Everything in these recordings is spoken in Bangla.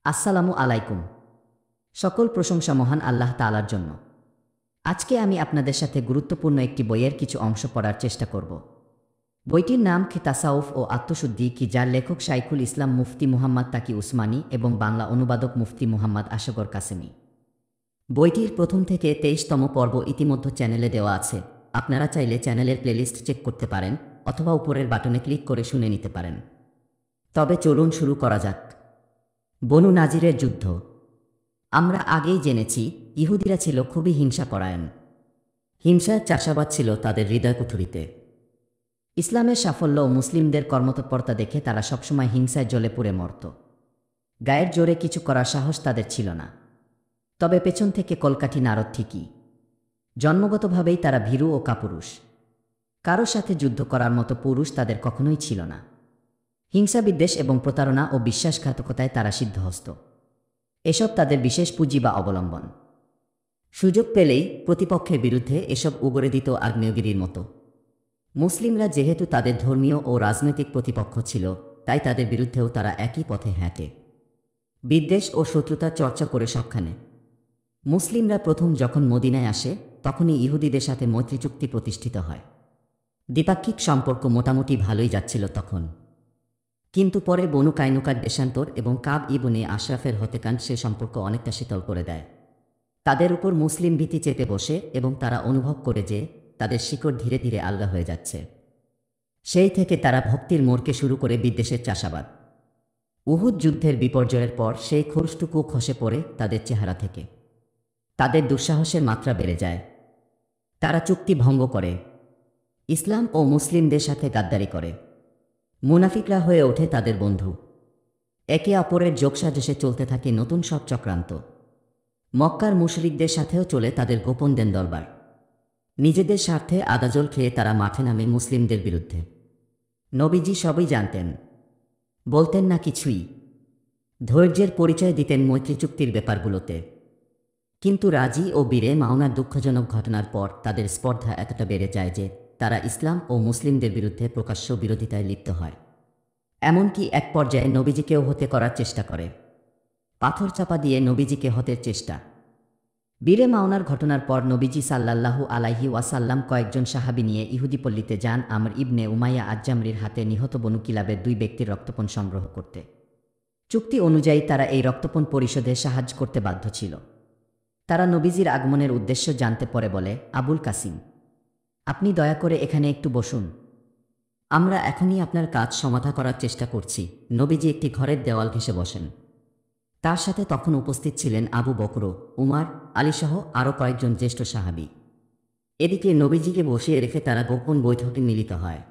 আসসালামু আলাইকুম। সকল প্রশংসা মহান আল্লাহ তাআলার জন্য। আজকে আমি আপনাদের সাথে গুরুত্বপূর্ণ একটি বইয়ের কিছু অংশ পড়ার চেষ্টা করব। বইটির নাম কি তাসাউফ ও আত্মশুদ্ধি, কি যার লেখক শাইখুল ইসলাম মুফতি মুহাম্মদ তাকি উসমানী এবং বাংলা অনুবাদক মুফতি মুহাম্মদ আশগর কাসেমি। বইটির প্রথম থেকে 23তম পর্ব ইতিমধ্যে চ্যানেলে দেওয়া আছে। আপনারা চাইলে চ্যানেলের প্লেলিস্ট চেক করতে পারেন অথবা উপরের বাটনে ক্লিক করে শুনে নিতে পারেন। তবে চলুন শুরু করা যাক। বনু নাজিরের যুদ্ধ। আমরা আগেই জেনেছি ইহুদিরা ছিল খুবই হিংসাপরায়ণ। হিংসার চাষাবাদ ছিল তাদের হৃদয়কুঠুরিতে। ইসলামের সাফল্য ও মুসলিমদের কর্মতৎপরতা দেখে তারা সবসময় হিংসায় জ্বলে পুড়ে মরত। গায়ের জোরে কিছু করার সাহস তাদের ছিল না। তবে পেছন থেকে কলকাঠি নাড়ত ঠিকই। জন্মগতভাবেই তারা ভীরু ও কাপুরুষ। কারো সাথে যুদ্ধ করার মতো পুরুষ তাদের কখনোই ছিল না। হিংসা, বিদ্বেষ এবং প্রতারণা ও বিশ্বাসঘাতকতায় তারা সিদ্ধহস্ত। এসব তাদের বিশেষ পুঁজি বা অবলম্বন। সুযোগ পেলেই প্রতিপক্ষের বিরুদ্ধে এসব উগরে দিত আগ্নেয়গিরির মতো। মুসলিমরা যেহেতু তাদের ধর্মীয় ও রাজনৈতিক প্রতিপক্ষ ছিল, তাই তাদের বিরুদ্ধেও তারা একই পথে হাঁটে। বিদ্বেষ ও শত্রুতার চর্চা করে সবখানে। মুসলিমরা প্রথম যখন মদিনায় আসে, তখনই ইহুদিদের সাথে মৈত্রী চুক্তি প্রতিষ্ঠিত হয়। দ্বিপাক্ষিক সম্পর্ক মোটামুটি ভালোই যাচ্ছিল তখন। কিন্তু পরে বনু কাইনুকার দেশান্তর এবং কাব ইবনে আশরাফের হত্যাকাণ্ড সে সম্পর্ক অনেকটা শীতল করে দেয়। তাদের উপর মুসলিম ভীতি চেপে বসে এবং তারা অনুভব করে যে তাদের শিকড় ধীরে ধীরে আলগা হয়ে যাচ্ছে। সেই থেকে তারা ভক্তির মোড়কে শুরু করে বিদ্বেষের চাষাবাদ। উহুদ যুদ্ধের বিপর্যয়ের পর সেই খোরসটুকু খসে পড়ে তাদের চেহারা থেকে। তাদের দুঃসাহসের মাত্রা বেড়ে যায়। তারা চুক্তি ভঙ্গ করে, ইসলাম ও মুসলিমদের সাথে গাদ্দারি করে। মুনাফিকরা হয়ে ওঠে তাদের বন্ধু। একে অপরের যোগসাজশে চলতে থাকে নতুন সব চক্রান্ত। মক্কার মুশরিকদের সাথেও চলে তাদের গোপন দেন দরবার। নিজেদের স্বার্থে আদাজল খেয়ে তারা মাঠে নামে মুসলিমদের বিরুদ্ধে। নবীজি সবই জানতেন, বলতেন না কিছুই। ধৈর্যের পরিচয় দিতেন মৈত্রী চুক্তির ব্যাপারগুলোতে। কিন্তু রাজি ও বীরে মাওনার দুঃখজনক ঘটনার পর তাদের স্পর্ধা এতটা বেড়ে যায় যে তারা ইসলাম ও মুসলিমদের বিরুদ্ধে প্রকাশ্য বিরোধিতায় লিপ্ত হয়। এমনকি এক পর্যায়ে নবীজিকেও হত্যা করার চেষ্টা করে। পাথর চাপা দিয়ে নবীজিকে হত্যের চেষ্টা। বীরে মাওনার ঘটনার পর নবীজি সাল্লাল্লাহু আলাইহি ওয়াসাল্লাম কয়েকজন সাহাবী নিয়ে ইহুদি পল্লীতে যান আমর ইবনে উমাইয়া আজ-জামরির হাতে নিহত বনু কিলাবের 2 ব্যক্তির রক্তপণ সংগ্রহ করতে। চুক্তি অনুযায়ী তারা এই রক্তপণ পরিশোধে সাহায্য করতে বাধ্য ছিল। তারা নবীজির আগমনের উদ্দেশ্য জানতে পরে বলে, আবুল কাসিম, আপনি দয়া করে এখানে একটু বসুন। আমরা এখনই আপনার কাজ সমাধা করার চেষ্টা করছি। নবীজি একটি ঘরের দেওয়াল ঘেঁষে বসেন। তার সাথে তখন উপস্থিত ছিলেন আবু বকর, উমার, আলীসহ আরও কয়েকজন জ্যেষ্ঠ সাহাবী। এদিকে নবীজিকে বসিয়ে রেখে তারা গোপন বৈঠকে মিলিত হয়।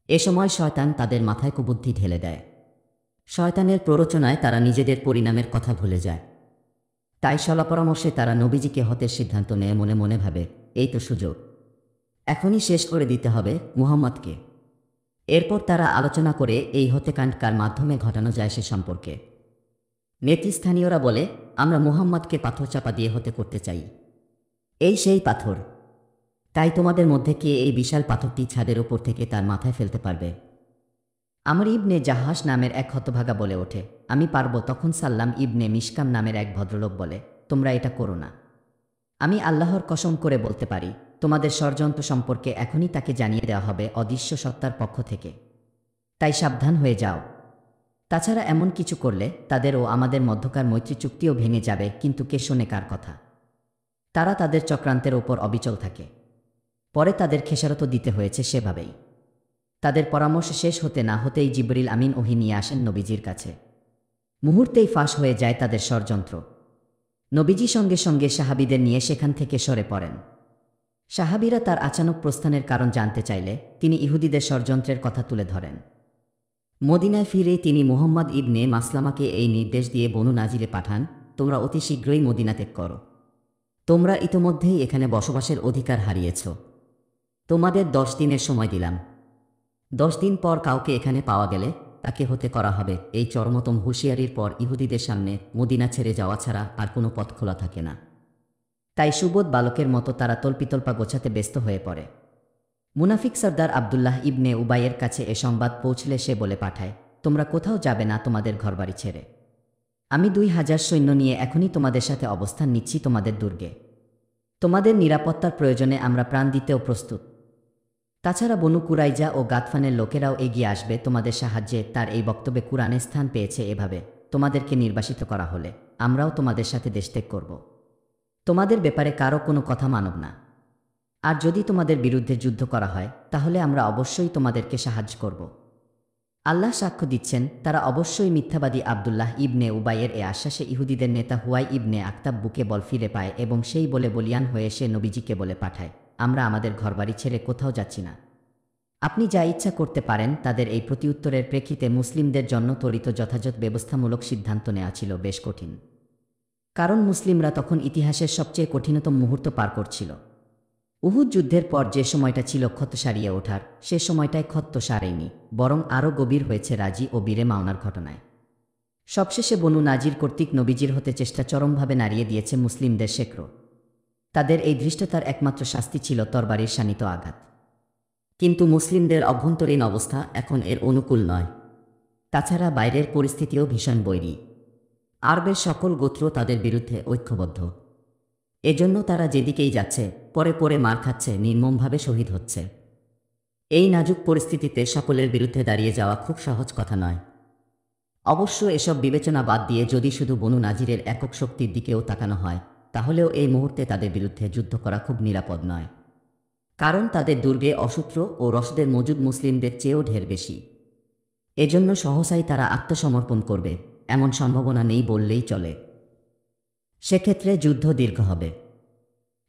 এ সময় শয়তান তাদের মাথায় কুবুদ্ধি ঢেলে দেয়। শয়তানের প্ররোচনায় তারা নিজেদের পরিণামের কথা ভুলে যায়। তাই সলাপরামর্শে তারা নবীজিকে হত্যের সিদ্ধান্ত নেয়। মনে মনে ভাবে, এই তো সুযোগ, এখনই শেষ করে দিতে হবে মুহাম্মদকে। এরপর তারা আলোচনা করে এই হত্যাকাণ্ড কার মাধ্যমে ঘটানো যায় সে সম্পর্কে। নেতৃস্থানীয়রা বলে, আমরা মুহাম্মদকে পাথর চাপা দিয়ে হত্যা করতে চাই। এই সেই পাথর। তাই তোমাদের মধ্যে কে এই বিশাল পাথরটি ছাদের ওপর থেকে তার মাথায় ফেলতে পারবে? আমর ইবনে জাহাস নামের এক হতভাগা বলে ওঠে, আমি পারব। তখন সাল্লাম ইবনে মিশকাম নামের এক ভদ্রলোক বলে, তোমরা এটা করো না। আমি আল্লাহর কসম করে বলতে পারি, তোমাদের ষড়যন্ত্র সম্পর্কে এখনই তাকে জানিয়ে দেওয়া হবে অদৃশ্য সত্তার পক্ষ থেকে। তাই সাবধান হয়ে যাও। তাছাড়া এমন কিছু করলে তাদের ও আমাদের মধ্যকার মৈত্রী চুক্তিও ভেঙে যাবে। কিন্তু কে শোনে কার কথা? তারা তাদের চক্রান্তের ওপর অবিচল থাকে। পরে তাদের খেসারত দিতে হয়েছে সেভাবেই। তাদের পরামর্শ শেষ হতে না হতেই জিবরিল আমিন ওহী নিয়ে আসেন নবীজির কাছে। মুহূর্তেই ফাঁস হয়ে যায় তাদের ষড়যন্ত্র। নবীজি সঙ্গে সঙ্গে সাহাবীদের নিয়ে সেখান থেকে সরে পড়েন। সাহাবীরা তার আচানক প্রস্থানের কারণ জানতে চাইলে তিনি ইহুদিদের ষড়যন্ত্রের কথা তুলে ধরেন। মদিনায় ফিরে তিনি মুহাম্মদ ইবনে মাসলামাকে এই নির্দেশ দিয়ে বনু নাজিরে পাঠান, তোমরা অতি শীঘ্রই মদিনা ত্যাগ করো। তোমরা ইতোমধ্যেই এখানে বসবাসের অধিকার হারিয়েছ। তোমাদের 10 দিনের সময় দিলাম। 10 দিন পর কাউকে এখানে পাওয়া গেলে তাকে হত্যা করা হবে। এই চরমতম হুঁশিয়ারির পর ইহুদিদের সামনে মদিনা ছেড়ে যাওয়া ছাড়া আর কোনো পথ খোলা থাকে না। তাই সুবোধ বালকের মতো তারা তল্পিতল্পা গোছাতে ব্যস্ত হয়ে পড়ে। মুনাফিক সর্দার আবদুল্লাহ ইবনে উবাইয়ের কাছে এ সংবাদ পৌঁছলে সে বলে পাঠায়, তোমরা কোথাও যাবে না তোমাদের ঘরবাড়ি ছেড়ে। আমি 2000 সৈন্য নিয়ে এখনই তোমাদের সাথে অবস্থান নিচ্ছি তোমাদের দুর্গে। তোমাদের নিরাপত্তার প্রয়োজনে আমরা প্রাণ দিতেও প্রস্তুত। তাছাড়া বনু কুরাইজা ও গাতফানের লোকেরাও এগিয়ে আসবে তোমাদের সাহায্যে। তার এই বক্তব্যে কুরআনে স্থান পেয়েছে এভাবে, তোমাদেরকে নির্বাসিত করা হলে আমরাও তোমাদের সাথে দেশত্যাগ করব। তোমাদের ব্যাপারে কারো কোনো কথা মানব না। আর যদি তোমাদের বিরুদ্ধে যুদ্ধ করা হয় তাহলে আমরা অবশ্যই তোমাদেরকে সাহায্য করব। আল্লাহ সাক্ষ্য দিচ্ছেন, তারা অবশ্যই মিথ্যাবাদী। আবদুল্লাহ ইবনে উবাইয়ের এ আশ্বাসে ইহুদিদের নেতা হুয়াই ইবনে আখতাব বুকে বল ফিরে পায় এবং সেই বলে বলিয়ান হয়ে সে নবীজিকে বলে পাঠায়, আমরা আমাদের ঘরবাড়ি ছেড়ে কোথাও যাচ্ছি না। আপনি যা ইচ্ছা করতে পারেন। তাদের এই প্রতিউত্তরের প্রেক্ষিতে মুসলিমদের জন্য ত্বরিত যথাযথ ব্যবস্থামূলক সিদ্ধান্ত নেওয়া ছিল বেশ কঠিন। কারণ মুসলিমরা তখন ইতিহাসের সবচেয়ে কঠিনতম মুহূর্ত পার করছিল। উহুদ যুদ্ধের পর যে সময়টা ছিল ক্ষত সারিয়ে ওঠার, সে সময়টায় ক্ষত সারেনি, বরং আরও গভীর হয়েছে রাজি ও বীরে মাওনার ঘটনায়। সবশেষে বনু নাজির কর্তৃক নবীজির হতে চেষ্টা চরমভাবে নাড়িয়ে দিয়েছে মুসলিমদের শেকড়। তাদের এই ধৃষ্টতার একমাত্র শাস্তি ছিল তরবারির শানিত আঘাত। কিন্তু মুসলিমদের অভ্যন্তরীণ অবস্থা এখন এর অনুকূল নয়। তাছাড়া বাইরের পরিস্থিতিও ভীষণ বৈরী। আরবের সকল গোত্র তাদের বিরুদ্ধে ঐক্যবদ্ধ। এজন্য তারা যেদিকেই যাচ্ছে পরে পরে মার খাচ্ছে, নির্মমভাবে শহীদ হচ্ছে। এই নাজুক পরিস্থিতিতে সকলের বিরুদ্ধে দাঁড়িয়ে যাওয়া খুব সহজ কথা নয়। অবশ্য এসব বিবেচনা বাদ দিয়ে যদি শুধু বনু নাজিরের একক শক্তির দিকেও তাকানো হয়, তাহলেও এই মুহূর্তে তাদের বিরুদ্ধে যুদ্ধ করা খুব নিরাপদ নয়। কারণ তাদের দুর্গে অসূত্র ও রসদের মজুদ মুসলিমদের চেয়েও ঢের বেশি। এজন্য সহসাই তারা আত্মসমর্পণ করবে এমন সম্ভাবনা নেই বললেই চলে। সেক্ষেত্রে যুদ্ধ দীর্ঘ হবে।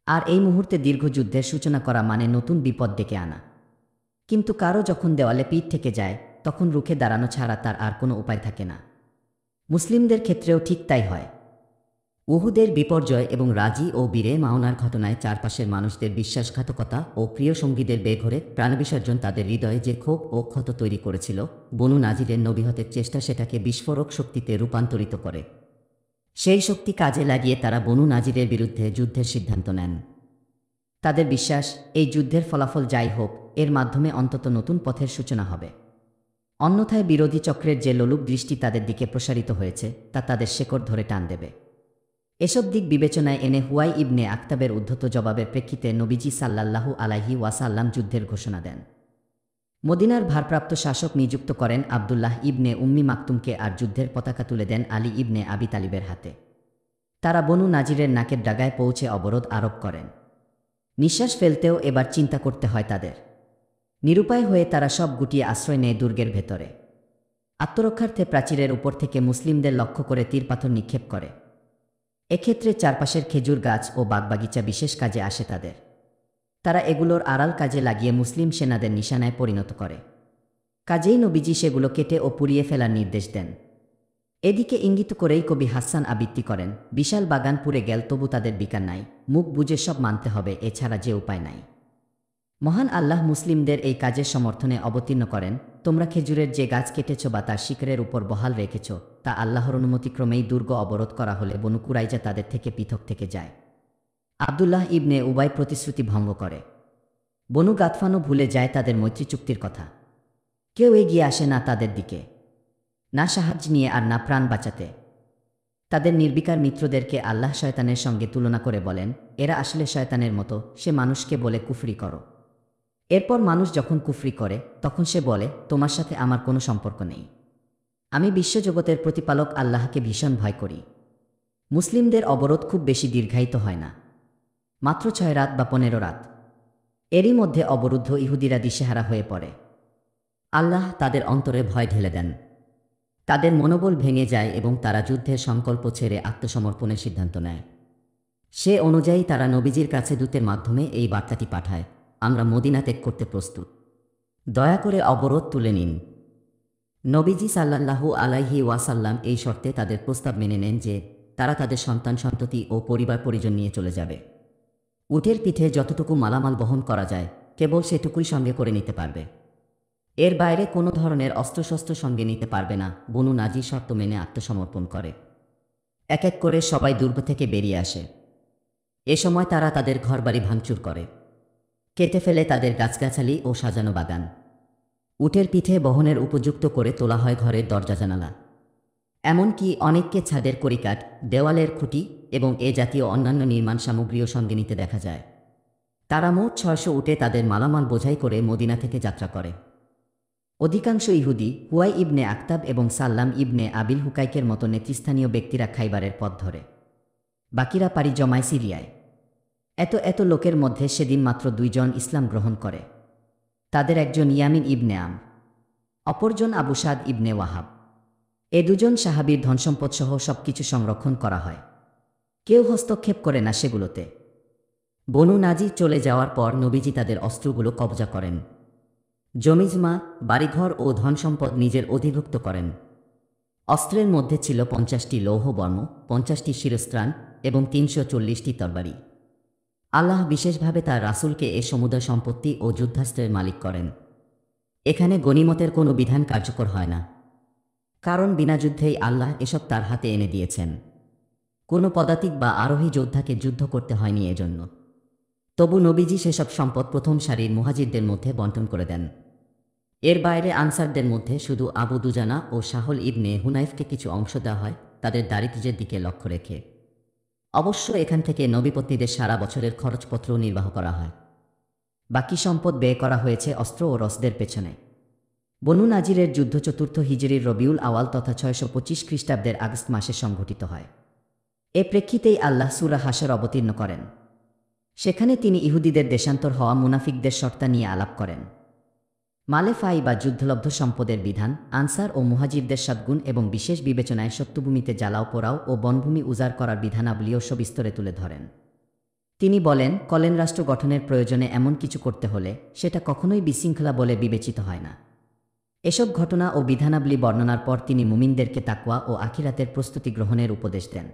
আর এই মুহূর্তে দীর্ঘ যুদ্ধের সূচনা করা মানে নতুন বিপদ ডেকে আনা। কিন্তু কারো যখন দেওয়ালে পিঠ থেকে যায়, তখন রুখে দাঁড়ানো ছাড়া তার আর কোনো উপায় থাকে না। মুসলিমদের ক্ষেত্রেও ঠিক তাই হয়। উহুদের বিপর্যয় এবং রাজি ও বীরে মাওনার ঘটনায় চারপাশের মানুষদের বিশ্বাসঘাতকতা ও প্রিয় সঙ্গীদের বেঘরে প্রাণবিসর্জন তাদের হৃদয়ে যে ক্ষোভ ও ক্ষত তৈরি করেছিল, বনু নাজিরের নবীহতের চেষ্টা সেটাকে বিস্ফোরক শক্তিতে রূপান্তরিত করে। সেই শক্তি কাজে লাগিয়ে তারা বনু নাজিরের বিরুদ্ধে যুদ্ধের সিদ্ধান্ত নেন। তাদের বিশ্বাস, এই যুদ্ধের ফলাফল যাই হোক, এর মাধ্যমে অন্তত নতুন পথের সূচনা হবে। অন্যথায় বিরোধী চক্রের যে লোলুপ দৃষ্টি তাদের দিকে প্রসারিত হয়েছে, তা তাদের শেকড় ধরে টান দেবে। এসব দিক বিবেচনায় এনে হুয়াই ইবনে আখতাবের উদ্ধত জবাবের প্রেক্ষিতে নবীজি সাল্লাল্লাহু আলাইহি ওয়াসাল্লাম যুদ্ধের ঘোষণা দেন। মদিনার ভারপ্রাপ্ত শাসক নিযুক্ত করেন আবদুল্লাহ ইবনে উম্মি মাকতুমকে, আর যুদ্ধের পতাকা তুলে দেন আলী ইবনে আবি তালিবের হাতে। তারা বনু নাজিরের নাকের ডাগায় পৌঁছে অবরোধ আরোপ করেন। নিঃশ্বাস ফেলতেও এবার চিন্তা করতে হয় তাদের। নিরুপায় হয়ে তারা সব গুটিয়ে আশ্রয় নেয় দুর্গের ভেতরে। আত্মরক্ষার্থে প্রাচীরের উপর থেকে মুসলিমদের লক্ষ্য করে তীরপাথর নিক্ষেপ করে। এক্ষেত্রে চারপাশের খেজুর গাছ ও বাগবাগিচা বিশেষ কাজে আসে তাদের। তারা এগুলোর আড়াল কাজে লাগিয়ে মুসলিম সেনাদের নিশানায় পরিণত করে। কাজেই নবীজি সেগুলো কেটে ও পুড়িয়ে ফেলার নির্দেশ দেন। এদিকে ইঙ্গিত করেই কবি হাসান আবৃত্তি করেন, বিশাল বাগান পুড়ে গেল তবু তাদের বিকার নাই, মুখ বুজে সব মানতে হবে, এছাড়া যে উপায় নাই। মহান আল্লাহ মুসলিমদের এই কাজের সমর্থনে অবতীর্ণ করেন, তোমরা খেজুরের যে গাছ কেটেছ বা তার শিকড়ের উপর বহাল রেখেছ, তা আল্লাহর অনুমতিক্রমেই দুর্গ অবরোধ করা হলে বনু কুরাইজা তাদের থেকে পৃথক থেকে যায়। আবদুল্লাহ ইবনে উবাই প্রতিশ্রুতি ভঙ্গ করে। বনু গাতফানও ভুলে যায় তাদের মৈত্রী চুক্তির কথা। কেউ এগিয়ে আসে না তাদের দিকে, না সাহায্য নিয়ে আর না প্রাণ বাঁচাতে। তাদের নির্বিকার মিত্রদেরকে আল্লাহ শয়তানের সঙ্গে তুলনা করে বলেন, এরা আসলে শয়তানের মতো, সে মানুষকে বলে কুফরি করো। এরপর মানুষ যখন কুফরি করে তখন সে বলে, তোমার সাথে আমার কোনো সম্পর্ক নেই, আমি বিশ্বজগতের প্রতিপালক আল্লাহকে ভীষণ ভয় করি। মুসলিমদের অবরোধ খুব বেশি দীর্ঘায়িত হয় না, মাত্র 6 রাত বা 15 রাত। এরই মধ্যে অবরুদ্ধ ইহুদিরা দিশেহারা হয়ে পড়ে। আল্লাহ তাদের অন্তরে ভয় ঢেলে দেন। তাদের মনোবল ভেঙে যায় এবং তারা যুদ্ধের সংকল্প ছেড়ে আত্মসমর্পণের সিদ্ধান্ত নেয়। সে অনুযায়ী তারা নবীজির কাছে দূতের মাধ্যমে এই বার্তাটি পাঠায়, আমরা মদিনা ত্যাগ করতে প্রস্তুত, দয়া করে অবরোধ তুলে নিন। নবীজি সাল্লাল্লাহু আলাইহি ওয়াসাল্লাম এই শর্তে তাদের প্রস্তাব মেনে নেন যে তারা তাদের সন্তান সন্ততি ও পরিবার পরিজন নিয়ে চলে যাবে। উটের পিঠে যতটুকু মালামাল বহন করা যায় কেবল সেটুকুই সঙ্গে করে নিতে পারবে। এর বাইরে কোনো ধরনের অস্ত্রশস্ত্র সঙ্গে নিতে পারবে না। বনু নাজির শর্ত মেনে আত্মসমর্পণ করে। এক এক করে সবাই দুর্গ থেকে বেরিয়ে আসে। এ সময় তারা তাদের ঘরবাড়ি ভাঙচুর করে, কেটে ফেলে তাদের গাছগাছালি ও সাজানো বাগান। উটের পিঠে বহনের উপযুক্ত করে তোলা হয় ঘরের দরজা জানালা। এমনকি অনেককে ছাদের কড়িকাঠ, দেওয়ালের খুঁটি এবং এ জাতীয় অন্যান্য নির্মাণ সামগ্রীও সঙ্গে নিতে দেখা যায়। তারা মোট 600 উটে তাদের মালামাল বোঝাই করে মদিনা থেকে যাত্রা করে। অধিকাংশ ইহুদি হুয়াই ইবনে আক্তাব এবং সাল্লাম ইবনে আবিল হুকাইকের মতো নেতৃস্থানীয় ব্যক্তিরা খাইবারের পথ ধরে। বাকিরা পাড়ি জমায় সিরিয়ায়। এত লোকের মধ্যে সেদিন মাত্র 2 জন ইসলাম গ্রহণ করে। তাদের একজন ইয়ামিন ইবনে আম, অপরজন আবু সাদ ইবনে ওয়াহাব। এ দুজন সাহাবীর ধনসম্পদসহ সবকিছু সংরক্ষণ করা হয়। কেউ হস্তক্ষেপ করে না সেগুলোতে। বনু নাজির চলে যাওয়ার পর নবীজি তাদের অস্ত্রগুলো কবজা করেন। জমিজমা, বাড়িঘর ও ধনসম্পদ নিজের অধিভুক্ত করেন। অস্ত্রের মধ্যে ছিল 50টি লৌহবর্ম, 50টি শিরস্ত্রাণ এবং 340টি তরবারি। আল্লাহ বিশেষভাবে তার রাসূলকে এ সমুদয় সম্পত্তি ও যুদ্ধাস্ত্রের মালিক করেন। এখানে গনিমতের কোনো বিধান কার্যকর হয় না, কারণ বিনা যুদ্ধেই আল্লাহ এসব তার হাতে এনে দিয়েছেন। কোনো পদাতিক বা আরোহী যোদ্ধাকে যুদ্ধ করতে হয়নি এজন্য। তবু নবীজি সেসব সম্পদ প্রথম সারির মুহাজিরদের মধ্যে বণ্টন করে দেন। এর বাইরে আনসারদের মধ্যে শুধু আবু দুজানা ও সাহল ইবনে হুনাইফকে কিছু অংশ দেওয়া হয়, তাদের দারিদ্র্যের দিকে লক্ষ্য রেখে। অবশ্য এখান থেকে নবীপত্নীদের সারা বছরের খরচপত্র নির্বাহ করা হয়। বাকি সম্পদ ব্যয় করা হয়েছে অস্ত্র ও রসদের পেছনে। বনু নাজিরের যুদ্ধ 4th হিজরির রবিউল আওয়াল তথা 625 খ্রিস্টাব্দের আগস্ট মাসে সংঘটিত হয়। এ প্রেক্ষিতেই আল্লাহ সূরা হাশর অবতীর্ণ করেন। সেখানে তিনি ইহুদিদের দেশান্তর হওয়া মুনাফিকদের শর্তা নিয়ে আলাপ করেন। মালেফাই বা যুদ্ধলব্ধ সম্পদের বিধান, আনসার ও মুহাজিরদের সদ্গুণ এবং বিশেষ বিবেচনায় সত্যভূমিতে জ্বালাও পোড়াও ও বনভূমি উজাড় করার বিধানাবলীও সবিস্তরে তুলে ধরেন। তিনি বলেন, কলেন রাষ্ট্র গঠনের প্রয়োজনে এমন কিছু করতে হলে সেটা কখনোই বিশৃঙ্খলা বলে বিবেচিত হয় না। এসব ঘটনা ও বিধানাবলী বর্ণনার পর তিনি মুমিনদেরকে তাকওয়া ও আখিরাতের প্রস্তুতি গ্রহণের উপদেশ দেন।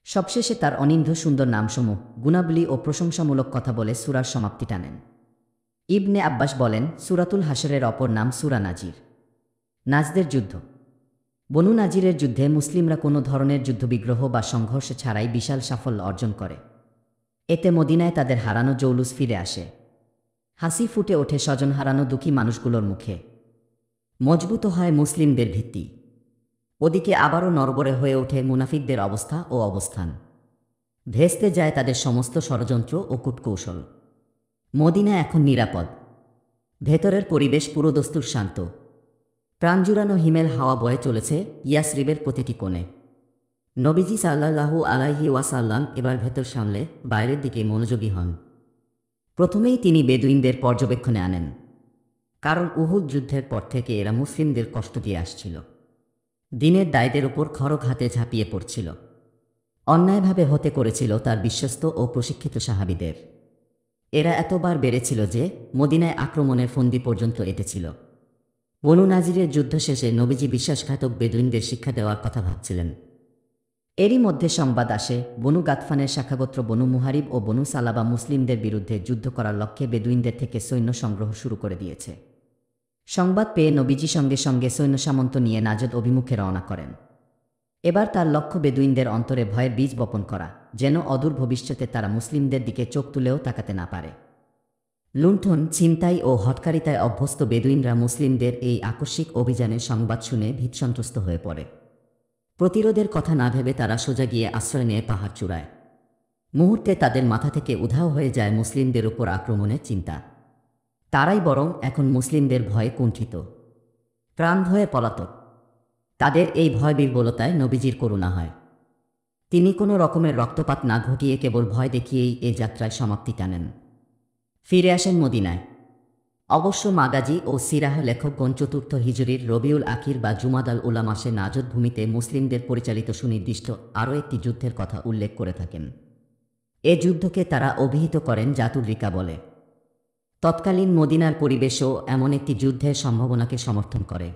সবশেষে তার অনিন্দ্য সুন্দর নামসমূহ, গুণাবলী ও প্রশংসামূলক কথা বলে সূরার সমাপ্তি টানেন। ইবনে আব্বাস বলেন, সূরাতুল হাশরের অপর নাম সূরা নাজির। নাজদের যুদ্ধ। বনু নাজিরের যুদ্ধে মুসলিমরা কোনো ধরনের যুদ্ধবিগ্রহ বা সংঘর্ষ ছাড়াই বিশাল সাফল্য অর্জন করে। এতে মদিনায় তাদের হারানো জৌলুস ফিরে আসে। হাসি ফুটে ওঠে স্বজন হারানো দুঃখী মানুষগুলোর মুখে। মজবুত হয় মুসলিমদের ভিত্তি। ওদিকে আবারও নড়বড়ে হয়ে ওঠে মুনাফিকদের অবস্থা ও অবস্থান। ভেস্তে যায় তাদের সমস্ত ষড়যন্ত্র ও কূটকৌশল। মদিনা এখন নিরাপদ। ভেতরের পরিবেশ পুরোদস্তুর শান্ত। প্রাণজুড়ানো হিমেল হাওয়া বয়ে চলেছে ইয়াসরিবের প্রতিটি কোণে। নবীজি সাল্লাল্লাহু আলাইহি ওয়াসাল্লাম এবার ভেতর সামলে বাইরের দিকে মনোযোগী হন। প্রথমেই তিনি বেদুইনদের পর্যবেক্ষণে আনেন, কারণ উহুদ যুদ্ধের পর থেকে এরা মুসলিমদের কষ্ট দিয়ে আসছিল। দিনের দায়দের ওপর খড়গ হাতে ঝাঁপিয়ে পড়ছিল। অন্যায়ভাবে হতে করেছিল তার বিশ্বস্ত ও প্রশিক্ষিত সাহাবীদের। এরা এতবার বেড়েছিল যে মদিনায় আক্রমণের ফন্দি পর্যন্ত এঁটেছিল। বনু নাজিরের যুদ্ধ শেষে নবীজি বিশ্বাসঘাতক বেদুইনদের শিক্ষা দেওয়ার কথা ভাবছিলেন। এরই মধ্যে সংবাদ আসে, বনু গাতফানের শাখাগোত্র বনু মুহারিব ও বনু সালাবা মুসলিমদের বিরুদ্ধে যুদ্ধ করার লক্ষ্যে বেদুইনদের থেকে সৈন্য সংগ্রহ শুরু করে দিয়েছে। সংবাদ পেয়ে নবীজি সঙ্গে সঙ্গে সৈন্য সামন্ত নিয়ে নাজদ অভিমুখে রওনা করেন। এবার তার লক্ষ্য বেদুইনদের অন্তরে ভয়ের বীজ বপন করা, যেন অদূর ভবিষ্যতে তারা মুসলিমদের দিকে চোখ তুলেও তাকাতে না পারে। লুণ্ঠন, ছিনতাই ও হঠকারিতায় অভ্যস্ত বেদুইনরা মুসলিমদের এই আকস্মিক অভিযানের সংবাদ শুনে ভীতসন্ত্রস্ত হয়ে পড়ে। প্রতিরোধের কথা না ভেবে তারা সোজা গিয়ে আশ্রয় নেয় পাহাড় চূড়ায়। মুহূর্তে তাদের মাথা থেকে উধাও হয়ে যায় মুসলিমদের উপর আক্রমণের চিন্তা। তারাই বরং এখন মুসলিমদের ভয়ে কুণ্ঠিত, প্রাণ ভয়ে পলাতক। তাদের এই ভয় বিহ্বলতায় নবীজির করুণা হয়। তিনি কোনো রকমের রক্তপাত না ঘটিয়ে কেবল ভয় দেখিয়েই এ যাত্রায় সমাপ্তি টানেন। ফিরে আসেন মদিনায়। অবশ্য মাগাজি ও সিরাহ লেখকগণ 4th হিজরির রবিউল আখির বা জুমাদাল উলা মাসে নাজদ ভূমিতে মুসলিমদের পরিচালিত সুনির্দিষ্ট আরও একটি যুদ্ধের কথা উল্লেখ করে থাকেন। এ যুদ্ধকে তারা অভিহিত করেন জাতুর রিকা বলে। তৎকালীন মদিনার পরিবেশও এমন একটি যুদ্ধের সম্ভাবনাকে সমর্থন করে,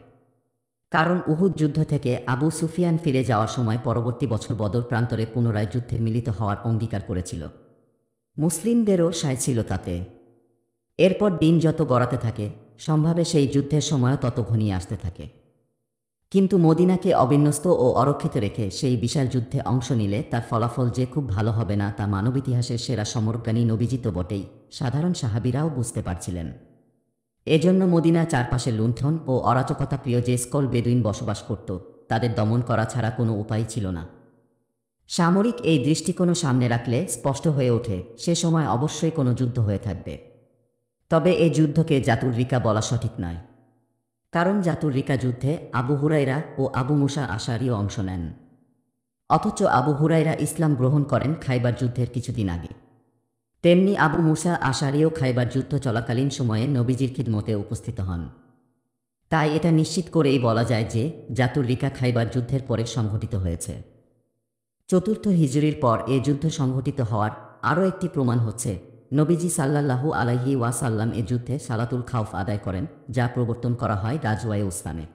কারণ উহুদ যুদ্ধ থেকে আবু সুফিয়ান ফিরে যাওয়ার সময় পরবর্তী বছর বদর প্রান্তরে পুনরায় যুদ্ধে মিলিত হওয়ার অঙ্গীকার করেছিল। মুসলিমদেরও সায় ছিল তাতে। এরপর দিন যত গড়াতে থাকে, সম্ভাবে সেই যুদ্ধের সময়ও তত ঘনিয়ে আসতে থাকে। কিন্তু মদিনাকে অবিন্যস্ত ও অরক্ষিত রেখে সেই বিশাল যুদ্ধে অংশ নিলে তার ফলাফল যে খুব ভালো হবে না তা মানব ইতিহাসের সেরা সমরজ্ঞানী নবীজি তো বটেই, সাধারণ সাহাবীরাও বুঝতে পারছিলেন। এজন্য মদিনা চারপাশে লুণ্ঠন ও অরাজকতা প্রিয় যে স্কল বেদুইন বসবাস করত, তাদের দমন করা ছাড়া কোনো উপায় ছিল না। সামরিক এই দৃষ্টিকোণ সামনে রাখলে স্পষ্ট হয়ে ওঠে সে সময় অবশ্যই কোনো যুদ্ধ হয়ে থাকবে। তবে এই যুদ্ধকে জাতুর-রিকা বলা সঠিক নয়, কারণ জাতুর-রিকা যুদ্ধে আবু হুরায়রা ও আবু মুসা আশারিও অংশ নেন। অথচ আবু হুরায়রা ইসলাম গ্রহণ করেন খাইবার যুদ্ধের কিছুদিন আগে। তেমনি আবু মুসা আশারিও খাইবার যুদ্ধ চলাকালীন সময়ে নবীজির খিদমতে উপস্থিত হন। তাই এটা নিশ্চিত করেই বলা যায় যে জাতুর-রিকা খাইবার যুদ্ধের পরে সংঘটিত হয়েছে। চতুর্থ হিজরির পর এ যুদ্ধ সংঘটিত হওয়ার আরও একটি প্রমাণ হচ্ছে নবীজি সাল্লাল্লাহু আলাইহি ওয়াসাল্লাম এ যুদ্ধে সালাতুল খাউফ আদায় করেন, যা প্রবর্তন করা হয় গাজওয়ায়ে উসফানে।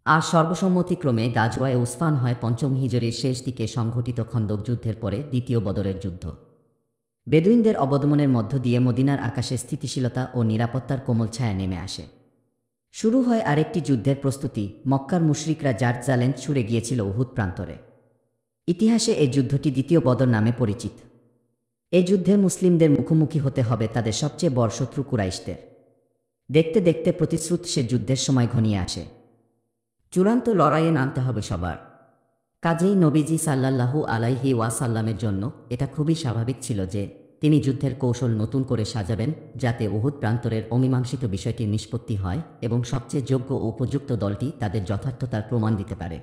আর সর্বসম্মতিক্রমে গাজওয়ায়ে উসফান হয় পঞ্চম হিজরির শেষ দিকে সংঘটিত খন্দক যুদ্ধের পরে দ্বিতীয় বদরের যুদ্ধ। বেদুইনদের অবদমনের মধ্য দিয়ে মদিনার আকাশে স্থিতিশীলতা ও নিরাপত্তার কোমল ছায়া নেমে আসে। শুরু হয় আরেকটি যুদ্ধের প্রস্তুতি। মক্কার মুশরিকরা জার্জালেন ছুড়ে গিয়েছিল উহুদ প্রান্তরে। ইতিহাসে এই যুদ্ধটি দ্বিতীয় বদর নামে পরিচিত। এই যুদ্ধে মুসলিমদের মুখোমুখি হতে হবে তাদের সবচেয়ে বড় শত্রু কুরাইশদের। দেখতে দেখতে প্রতিশ্রুত সে যুদ্ধের সময় ঘনিয়ে আসে। চূড়ান্ত লড়াইয়ে নামতে হবে সবার। কাজেই নবীজি সাল্লাল্লাহু আলাইহি ওয়াসাল্লামের জন্য এটা খুবই স্বাভাবিক ছিল যে তিনি যুদ্ধের কৌশল নতুন করে সাজাবেন, যাতে উহুদ প্রান্তরের অমীমাংসিত বিষয়টির নিষ্পত্তি হয় এবং সবচেয়ে যোগ্য ও উপযুক্ত দলটি তাদের যথার্থতার প্রমাণ দিতে পারে।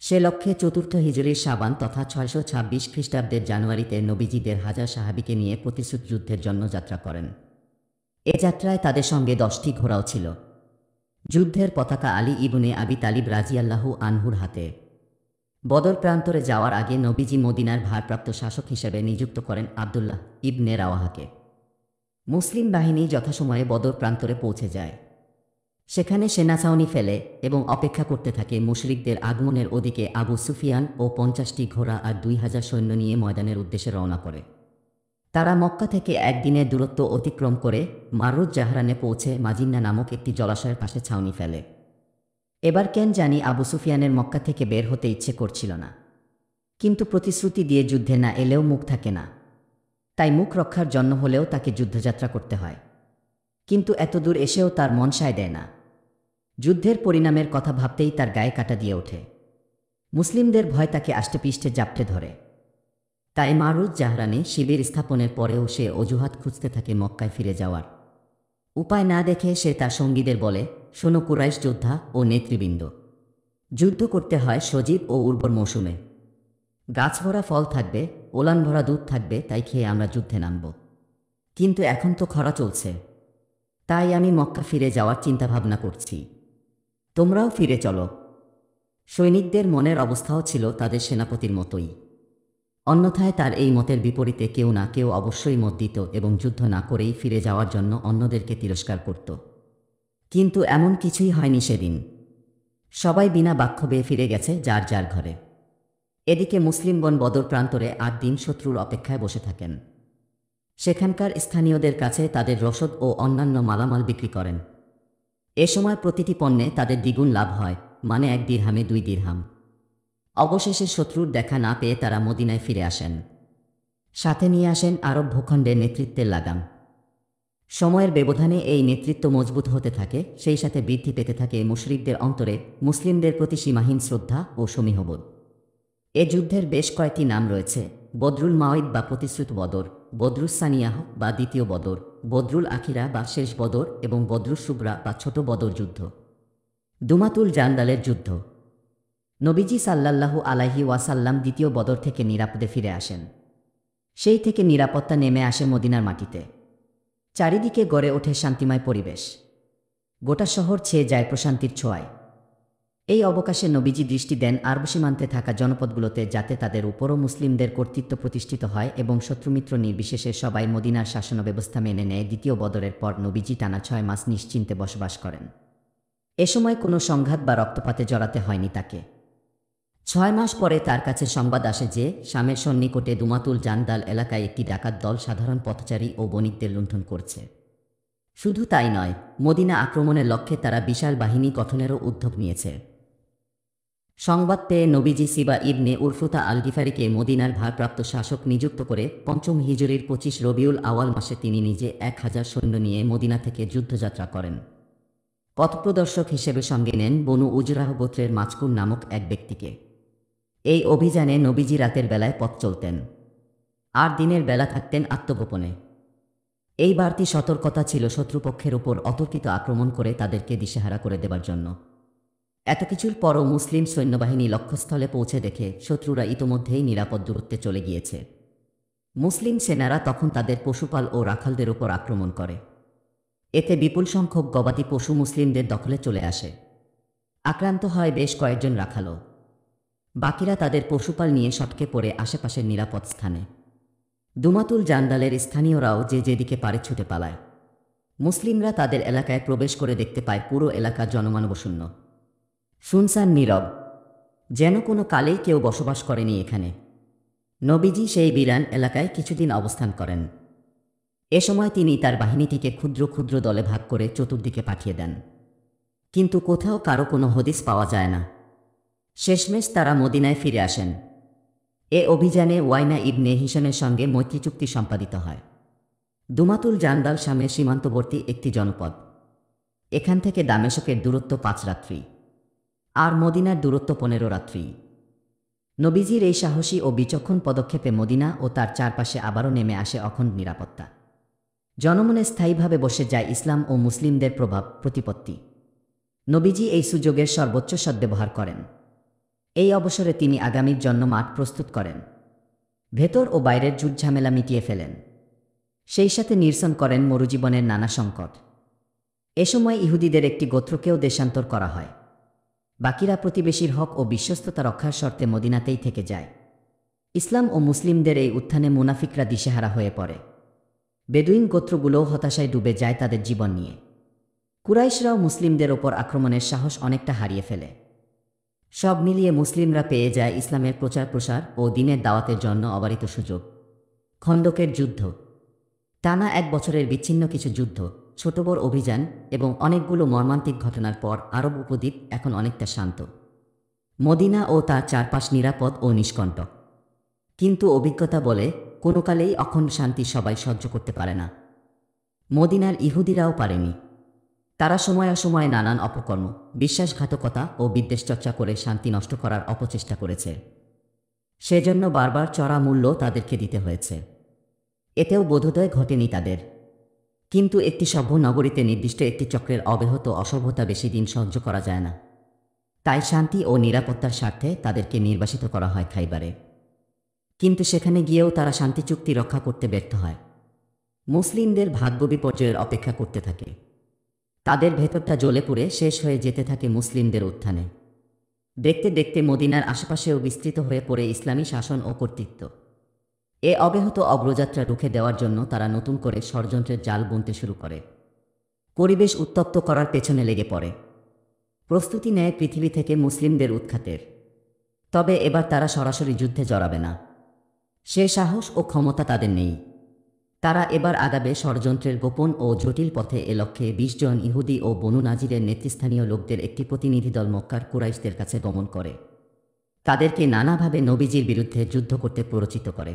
সে লক্ষ্যে চতুর্থ হিজরির শাবান তথা 626 খ্রিস্টাব্দের জানুয়ারিতে নবীজি ১,৫০০ সাহাবীকে নিয়ে প্রতিশ্রুত যুদ্ধের জন্য যাত্রা করেন। এ যাত্রায় তাদের সঙ্গে 10টি ঘোড়াও ছিল। যুদ্ধের পতাকা আলী ইবনে আবি তালিব রাজিয়াল্লাহু আনহুর হাতে। বদর প্রান্তরে যাওয়ার আগে নবীজি মদিনার ভারপ্রাপ্ত শাসক হিসেবে নিযুক্ত করেন আবদুল্লাহ ইবনে রাওয়াহাকে। মুসলিম বাহিনী যথাসময়ে বদর প্রান্তরে পৌঁছে যায়। সেখানে সেনা ছাউনি ফেলে এবং অপেক্ষা করতে থাকে মুশরিকদের আগমনের। ওদিকে আবু সুফিয়ান ও 50টি ঘোড়া আর 2000 সৈন্য নিয়ে ময়দানের উদ্দেশ্যে রওনা করে। তারা মক্কা থেকে একদিনের দূরত্ব অতিক্রম করে মারুজ জাহরানে পৌঁছে মাজিন্না নামক একটি জলাশয়ের পাশে ছাউনি ফেলে। এবার কেন জানি আবু সুফিয়ানের মক্কা থেকে বের হতে ইচ্ছে করছিল না, কিন্তু প্রতিশ্রুতি দিয়ে যুদ্ধে না এলেও মুখ থাকে না, তাই মুখ রক্ষার জন্য হলেও তাকে যুদ্ধযাত্রা করতে হয়। কিন্তু এতদূর এসেও তার মন সায় দেয় না। যুদ্ধের পরিণামের কথা ভাবতেই তার গায়ে কাঁটা দিয়ে ওঠে। মুসলিমদের ভয় তাকে আষ্টেপৃষ্ঠে জাপটে ধরে। তাই মারুজ জাহরানে শিবির স্থাপনের পরেও সে অজুহাত খুঁজতে থাকে মক্কায় ফিরে যাওয়ার। উপায় না দেখে সে তার সঙ্গীদের বলে, শোনো কুরাইশ যোদ্ধা ও নেতৃবৃন্দ, যুদ্ধ করতে হয় সজীব ও উর্বর মৌসুমে। গাছ ভরা ফল থাকবে, ওলান ভরা দুধ থাকবে, তাই খেয়ে আমরা যুদ্ধে নামব। কিন্তু এখন তো খরা চলছে, তাই আমি মক্কা ফিরে যাওয়ার চিন্তাভাবনা করছি। তোমরাও ফিরে চলো। সৈনিকদের মনের অবস্থাও ছিল তাদের সেনাপতির মতোই। অন্যথায় তার এই মতের বিপরীতে কেউ না কেউ অবশ্যই মত দিত এবং যুদ্ধ না করেই ফিরে যাওয়ার জন্য অন্যদেরকে তিরস্কার করত। কিন্তু এমন কিছুই হয়নি সেদিন। সবাই বিনা বাক্য বেয়ে ফিরে গেছে যার যার ঘরে। এদিকে মুসলিমগণ বদর প্রান্তরে 8 দিন শত্রুর অপেক্ষায় বসে থাকেন। সেখানকার স্থানীয়দের কাছে তাদের রসদ ও অন্যান্য মালামাল বিক্রি করেন। এ সময় প্রতিটি পণ্যে তাদের দ্বিগুণ লাভ হয়, মানে 1 দিরহামে 2 দিরহাম। অবশেষে শত্রুর দেখা না পেয়ে তারা মদিনায় ফিরে আসেন। সাথে নিয়ে আসেন আরব ভূখণ্ডের নেতৃত্বের লাগাম। সময়ের ব্যবধানে এই নেতৃত্ব মজবুত হতে থাকে, সেই সাথে বৃদ্ধি পেতে থাকে মুশরিকদের অন্তরে মুসলিমদের প্রতি সীমাহীন শ্রদ্ধা ও সমীহবোধ। এ যুদ্ধের বেশ কয়েকটি নাম রয়েছে: বদরুল মাওইদ বা প্রতিশ্রুত বদর, বদরুস সানিয়াহ বা দ্বিতীয় বদর, বদরুল আখিরা বা শেষ বদর এবং বদরুস সুবরা বা ছোট বদর যুদ্ধ। দুমাতুল জান্দালের যুদ্ধ। নবীজি সাল্লাল্লাহু আলাইহি ওয়াসাল্লাম দ্বিতীয় বদর থেকে নিরাপদে ফিরে আসেন। সেই থেকে নিরাপত্তা নেমে আসে মদিনার মাটিতে। চারিদিকে গড়ে ওঠে শান্তিময় পরিবেশ। গোটা শহর ছেয়ে যায় প্রশান্তির ছোঁয়ায়। এই অবকাশে নবীজি দৃষ্টি দেন আরব সীমান্তে থাকা জনপদগুলোতে, যাতে তাদের উপরও মুসলিমদের কর্তৃত্ব প্রতিষ্ঠিত হয় এবং শত্রুমিত্র নির্বিশেষে সবাই মদিনার শাসন ব্যবস্থা মেনে নেয়। দ্বিতীয় বদরের পর নবীজি টানা 6 মাস নিশ্চিন্তে বসবাস করেন। এ সময় কোনো সংঘাত বা রক্তপাতে জড়াতে হয়নি তাকে। 6 মাস পরে তার কাছে সংবাদ আসে যে শামের সন্নিকটে দুমাতুল জান্দাল এলাকায় একটি ডাকাত দল সাধারণ পথচারী ও বণিকদের লুণ্ঠন করছে। শুধু তাই নয়, মদিনা আক্রমণের লক্ষ্যে তারা বিশাল বাহিনী গঠনেরও উদ্যোগ নিয়েছে। সংবাদ পেয়ে নবীজি সিবা ইবনে উরফুতা আল গিফারিকে মদিনার ভারপ্রাপ্ত শাসক নিযুক্ত করে পঞ্চম হিজরির 25 রবিউল আওয়াল মাসে তিনি নিজে 1000 সৈন্য নিয়ে মদিনা থেকে যুদ্ধযাত্রা করেন। পথপ্রদর্শক হিসেবে সঙ্গে নেন বনু উজরাহ গোত্রের মাছকুর নামক এক ব্যক্তিকে। এই অভিযানে নবীজি রাতের বেলায় পথ চলতেন, আর দিনের বেলা থাকতেন আত্মগোপনে। এই বাড়তি সতর্কতা ছিল শত্রুপক্ষের উপর অতর্কিত আক্রমণ করে তাদেরকে দিশেহারা করে দেবার জন্য। এত কিছুর পরও মুসলিম সৈন্যবাহিনী লক্ষ্যস্থলে পৌঁছে দেখে শত্রুরা ইতোমধ্যেই নিরাপদ দূরত্বে চলে গিয়েছে। মুসলিম সেনারা তখন তাদের পশুপাল ও রাখালদের উপর আক্রমণ করে। এতে বিপুল সংখ্যক গবাদি পশু মুসলিমদের দখলে চলে আসে। আক্রান্ত হয় বেশ কয়েকজন রাখালও। বাকিরা তাদের পশুপাল নিয়ে সটকে পড়ে আশেপাশের নিরাপদ স্থানে। দুমাতুল জান্দালের স্থানীয়রাও যে যেদিকে পারে ছুটে পালায়। মুসলিমরা তাদের এলাকায় প্রবেশ করে দেখতে পায় পুরো এলাকা জনমানবশূন্য, শুনসান, নীরব, যেন কোনো কালেই কেউ বসবাস করেনি এখানে। নবীজি সেই বিরান এলাকায় কিছুদিন অবস্থান করেন। এ সময় তিনি তার বাহিনীটিকে ক্ষুদ্র ক্ষুদ্র দলে ভাগ করে চতুর্দিকে পাঠিয়ে দেন, কিন্তু কোথাও কারো কোনো হদিস পাওয়া যায় না। শেষমেশ তারা মদিনায় ফিরে আসেন। এ অভিযানে ওয়াইনা ইবনে হিশামের সঙ্গে মৈত্রী চুক্তি সম্পাদিত হয়। দুমাতুল জান্দাল শামের সীমান্তবর্তী একটি জনপদ। এখান থেকে দামেশকের দূরত্ব 5 রাত্রি, আর মদিনার দূরত্ব 15 রাত্রি। নবীজির এই সাহসী ও বিচক্ষণ পদক্ষেপে মদিনা ও তার চারপাশে আবারও নেমে আসে অখণ্ড নিরাপত্তা। জনমনে স্থায়ীভাবে বসে যায় ইসলাম ও মুসলিমদের প্রভাব প্রতিপত্তি। নবীজি এই সুযোগের সর্বোচ্চ সদ্ব্যবহার করেন। এই অবসরে তিনি আগামীর জন্য মাঠ প্রস্তুত করেন, ভেতর ও বাইরের ঝুটঝামেলা মিটিয়ে ফেলেন। সেই সাথে নিরসন করেন মরুজীবনের নানা সংকট। এ সময় ইহুদিদের একটি গোত্রকেও দেশান্তর করা হয়। বাকিরা প্রতিবেশীর হক ও বিশ্বস্ততা রক্ষার শর্তে মদিনাতেই থেকে যায়। ইসলাম ও মুসলিমদের এই উত্থানে মুনাফিকরা দিশেহারা হয়ে পড়ে। বেদুইন গোত্রগুলোও হতাশায় ডুবে যায় তাদের জীবন নিয়ে। কুরাইশরাও মুসলিমদের ওপর আক্রমণের সাহস অনেকটা হারিয়ে ফেলে। সব মিলিয়ে মুসলিমরা পেয়ে যায় ইসলামের প্রচার প্রসার ও দিনের দাওয়াতের জন্য অবারিত সুযোগ। খন্দকের যুদ্ধ, টানা 1 বছরের বিচ্ছিন্ন কিছু যুদ্ধ, ছোট বড় অভিযান এবং অনেকগুলো মর্মান্তিক ঘটনার পর আরব উপদ্বীপ এখন অনেকটা শান্ত। মদিনা ও তার চারপাশ নিরাপদ ও নিষ্কণ্টক। কিন্তু অভিজ্ঞতা বলে কোনোকালেই অখণ্ড শান্তি সবাই সহ্য করতে পারে না। মদিনার ইহুদিরাও পারেনি। তারা সময়ে অসময়ে নানান অপকর্ম, বিশ্বাসঘাতকতা ও বিদ্বেষ চর্চা করে শান্তি নষ্ট করার অপচেষ্টা করেছে। সেজন্য বারবার চড়া মূল্য তাদেরকে দিতে হয়েছে। এতেও বোধোদয় ঘটেনি তাদের। কিন্তু একটি সভ্য নগরীতে নির্দিষ্ট একটি চক্রের অব্যাহত অসভ্যতা বেশি দিন সহ্য করা যায় না। তাই শান্তি ও নিরাপত্তার স্বার্থে তাদেরকে নির্বাসিত করা হয় খাইবারে। কিন্তু সেখানে গিয়েও তারা শান্তি চুক্তি রক্ষা করতে ব্যর্থ হয়। মুসলিমদের ভাগ্য বিপর্যয়ের অপেক্ষা করতে থাকে। তাদের ভেতরটা জ্বলে পুড়ে শেষ হয়ে যেতে থাকে মুসলিমদের উত্থানে। দেখতে দেখতে মদিনার আশেপাশেও বিস্তৃত হয়ে পড়ে ইসলামী শাসন ও কর্তৃত্ব। এ অব্যাহত অগ্রযাত্রা রুখে দেওয়ার জন্য তারা নতুন করে ষড়যন্ত্রের জাল বুনতে শুরু করে। পরিবেশ উত্তপ্ত করার পেছনে লেগে পড়ে। প্রস্তুতি নেয় পৃথিবী থেকে মুসলিমদের উৎখাতের। তবে এবার তারা সরাসরি যুদ্ধে জড়াবে না। সে সাহস ও ক্ষমতা তাদের নেই। তারা এবার আগাবে ষড়যন্ত্রের গোপন ও জটিল পথে। এ লক্ষ্যে 20 জন ইহুদি ও বনু নাজিরের নেতৃস্থানীয় লোকদের একটি প্রতিনিধি দল মক্কার কুরাইশদের কাছে গমন করে। তাদেরকে নানাভাবে নবীজির বিরুদ্ধে যুদ্ধ করতে প্ররোচিত করে।